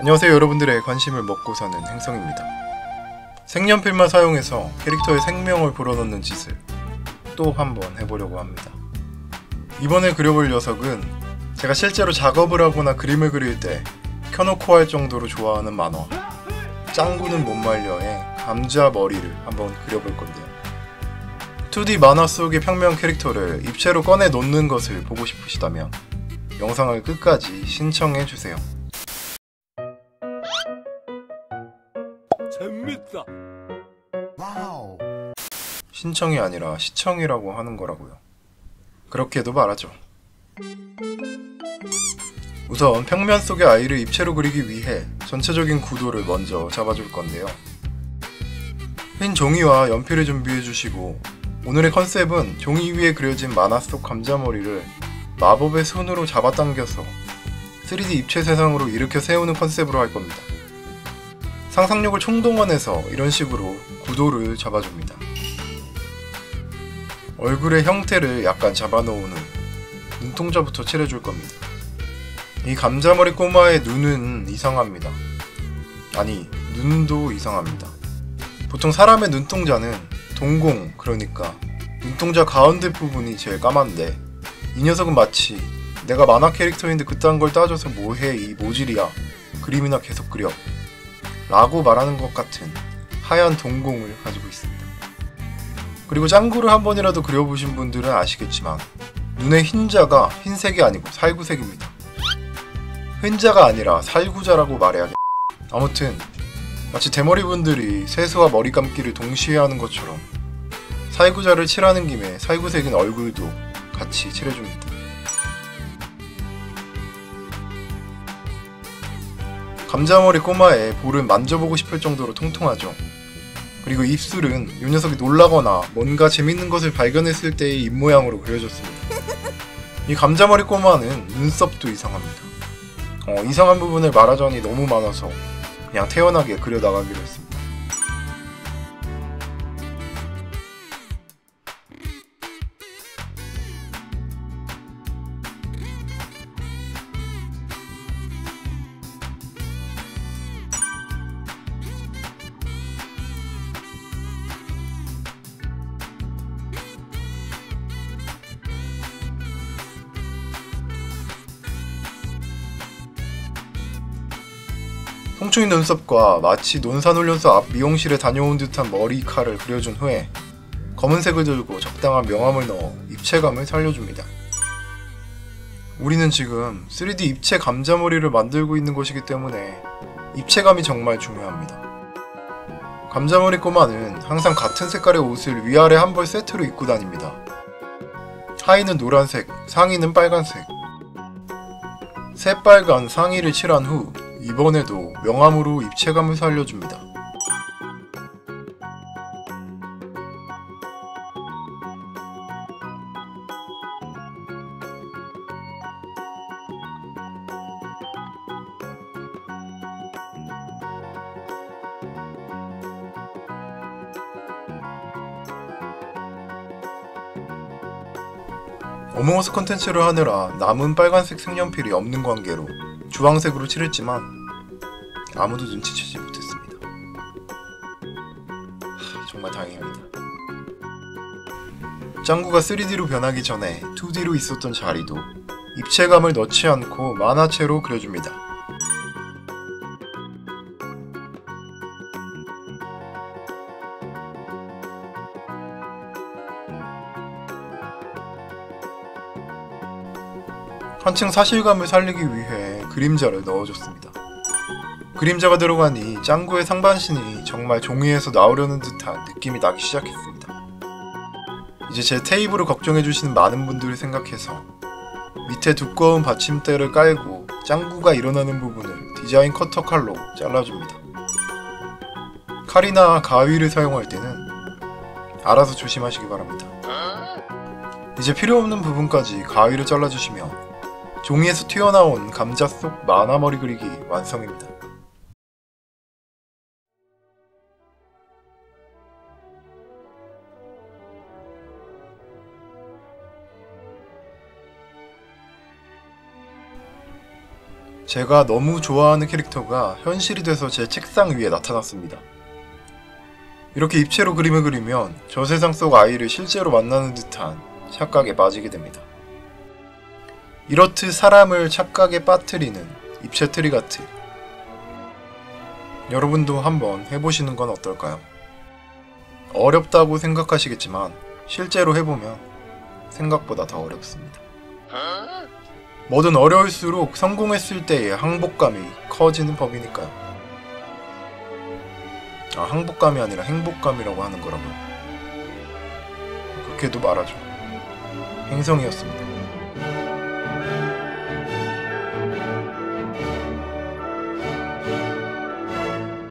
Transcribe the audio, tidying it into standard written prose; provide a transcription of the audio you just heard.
안녕하세요. 여러분들의 관심을 먹고 사는 행성입니다. 색연필만 사용해서 캐릭터의 생명을 불어넣는 짓을 또 한번 해보려고 합니다. 이번에 그려볼 녀석은 제가 실제로 작업을 하거나 그림을 그릴 때 켜놓고 할 정도로 좋아하는 만화 짱구는 못 말려의 감자 머리를 한번 그려볼 건데요. 2D 만화 속의 평면 캐릭터를 입체로 꺼내 놓는 것을 보고 싶으시다면 영상을 끝까지 신청해주세요. 재밌다. 와우. 신청이 아니라 시청이라고 하는 거라고요. 그렇게도 말하죠. 우선 평면 속의 아이를 입체로 그리기 위해 전체적인 구도를 먼저 잡아줄 건데요. 흰 종이와 연필을 준비해 주시고, 오늘의 컨셉은 종이 위에 그려진 만화 속 감자머리를 마법의 손으로 잡아당겨서 3D 입체 세상으로 일으켜 세우는 컨셉으로 할 겁니다. 상상력을 총동원해서 이런 식으로 구도를 잡아줍니다. 얼굴의 형태를 약간 잡아놓은 후 눈동자부터 칠해줄 겁니다. 이 감자머리 꼬마의 눈은 이상합니다. 아니, 눈도 이상합니다. 보통 사람의 눈동자는 동공, 그러니까 눈동자 가운데 부분이 제일 까만데, 이 녀석은 마치 내가 만화 캐릭터인데 그딴 걸 따져서 뭐해 이 모질이야, 그림이나 계속 그려 라고 말하는 것 같은 하얀 동공을 가지고 있습니다. 그리고 짱구를 한 번이라도 그려보신 분들은 아시겠지만 눈의 흰자가 흰색이 아니고 살구색입니다. 흰자가 아니라 살구자라고 말해야겠다. 아무튼 마치 대머리분들이 세수와 머리 감기를 동시에 하는 것처럼 살구자를 칠하는 김에 살구색인 얼굴도 같이 칠해줍니다. 감자머리 꼬마의 볼은 만져보고 싶을 정도로 통통하죠. 그리고 입술은 이 녀석이 놀라거나 뭔가 재밌는 것을 발견했을 때의 입모양으로 그려졌습니다. 이 감자머리 꼬마는 눈썹도 이상합니다. 이상한 부분을 말하자니 너무 많아서 그냥 태연하게 그려나가기로 했습니다. 송충이 눈썹과 마치 논산훈련소 앞 미용실에 다녀온 듯한 머리칼을 그려준 후에 검은색을 들고 적당한 명암을 넣어 입체감을 살려줍니다. 우리는 지금 3D 입체 감자머리를 만들고 있는 것이기 때문에 입체감이 정말 중요합니다. 감자머리 꼬마는 항상 같은 색깔의 옷을 위아래 한 벌 세트로 입고 다닙니다. 하의는 노란색, 상의는 빨간색. 새빨간 상의를 칠한 후 이번에도 명암으로 입체감을 살려줍니다. 어몽어스 컨텐츠를 하느라 남은 빨간색 색연필이 없는 관계로 주황색으로 칠했지만 아무도 눈치채지 못했습니다. 정말 다행입니다. 짱구가 3D로 변하기 전에 2D로 있었던 자리도 입체감을 넣지 않고 만화체로 그려줍니다. 한층 사실감을 살리기 위해 그림자를 넣어줬습니다. 그림자가 들어가니 짱구의 상반신이 정말 종이에서 나오려는 듯한 느낌이 나기 시작했습니다. 이제 제 테이블을 걱정해주시는 많은 분들을 생각해서 밑에 두꺼운 받침대를 깔고 짱구가 일어나는 부분을 디자인 커터 칼로 잘라줍니다. 칼이나 가위를 사용할 때는 알아서 조심하시기 바랍니다. 이제 필요없는 부분까지 가위로 잘라주시면 종이에서 튀어나온 감자 속 만화머리 그리기 완성입니다. 제가 너무 좋아하는 캐릭터가 현실이 돼서 제 책상 위에 나타났습니다. 이렇게 입체로 그림을 그리면 저 세상 속 아이를 실제로 만나는 듯한 착각에 빠지게 됩니다. 이렇듯 사람을 착각에 빠뜨리는 입체 트릭아트. 여러분도 한번 해보시는 건 어떨까요? 어렵다고 생각하시겠지만 실제로 해보면 생각보다 더 어렵습니다. 뭐든 어려울수록 성공했을 때의 항복감이 커지는 법이니까요. 항복감이 아니라 행복감이라고 하는 거라고요. 그렇게도 말하죠. 행성이었습니다.